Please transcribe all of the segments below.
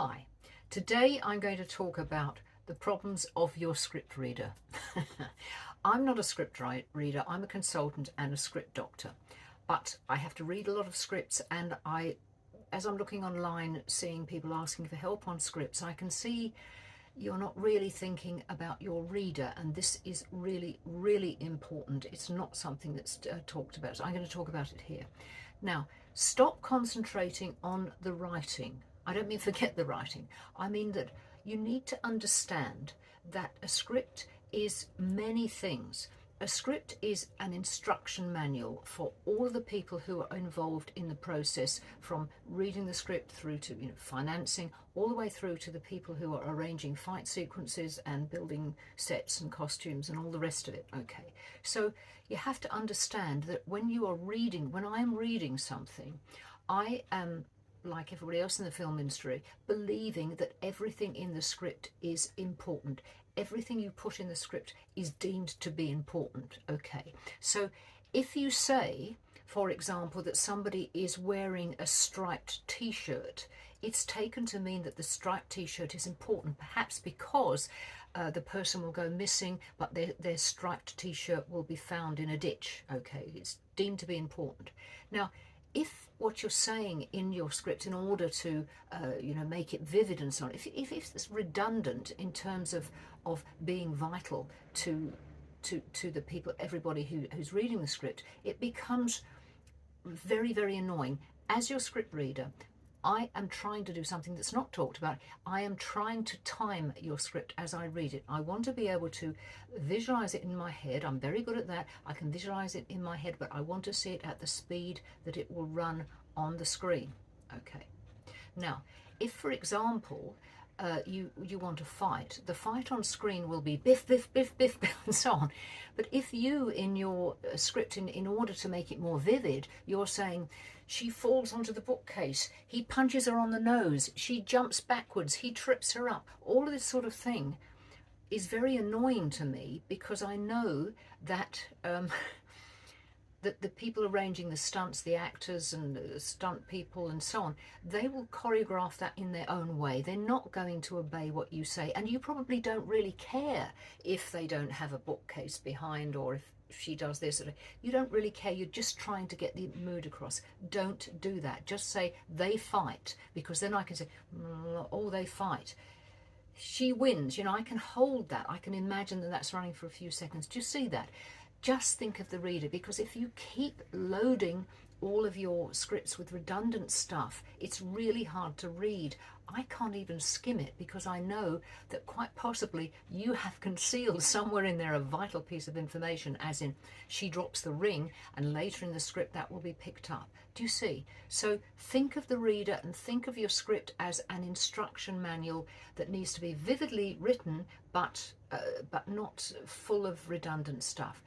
Hi, today I'm going to talk about the problems of your script reader. I'm not a script reader, I'm a consultant and a script doctor, but I have to read a lot of scripts, and as I'm looking online seeing people asking for help on scripts, I can see you're not really thinking about your reader, and this is really, really important. It's not something that's talked about, so I'm going to talk about it here. Now, stop concentrating on the writing. I don't mean forget the writing. I mean that you need to understand that a script is many things. A script is an instruction manual for all the people who are involved in the process, from reading the script through to financing, all the way through to the people who are arranging fight sequences and building sets and costumes and all the rest of it. Okay, so you have to understand that when I'm reading something, I am, like everybody else in the film industry, believing that everything in the script is important. Everything you put in the script is deemed to be important. Okay, so if you say, for example, that somebody is wearing a striped t-shirt, it's taken to mean that the striped t-shirt is important, perhaps because the person will go missing, but their striped t-shirt will be found in a ditch. Okay, it's deemed to be important. Now, if what you're saying in your script, in order to make it vivid and so on, if it's redundant in terms of being vital to the people, everybody who's reading the script, it becomes very, very annoying. As your script reader, I am trying to do something that's not talked about. I am trying to time your script as I read it. I want to be able to visualize it in my head. I'm very good at that. I can visualize it in my head, but I want to see it at the speed that it will run on the screen. Okay. Now, if, for example, you want to fight, the fight on screen will be biff, biff, biff, biff, biff, and so on. But if you, in your script, in order to make it more vivid, you're saying, she falls onto the bookcase, he punches her on the nose, she jumps backwards, he trips her up, all of this sort of thing is very annoying to me, because I know that that the people arranging the stunts, the actors and the stunt people and so on, they will choreograph that in their own way. They're not going to obey what you say, and you probably don't really care if they don't have a bookcase behind, or if she does this. You don't really care. You're just trying to get the mood across. Don't do that. Just say they fight, because then I can say, oh, they fight. She wins. I can hold that. I can imagine that that's running for a few seconds. Do you see that? Just think of the reader, because if you keep loading all of your scripts with redundant stuff, it's really hard to read. I can't even skim it, because I know that quite possibly you have concealed somewhere in there a vital piece of information, as in she drops the ring, and later in the script that will be picked up. Do you see? So think of the reader and think of your script as an instruction manual that needs to be vividly written, but not full of redundant stuff.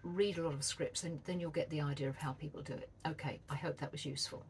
Read a lot of scripts, and then you'll get the idea of how people do it. Okay, I hope that was useful.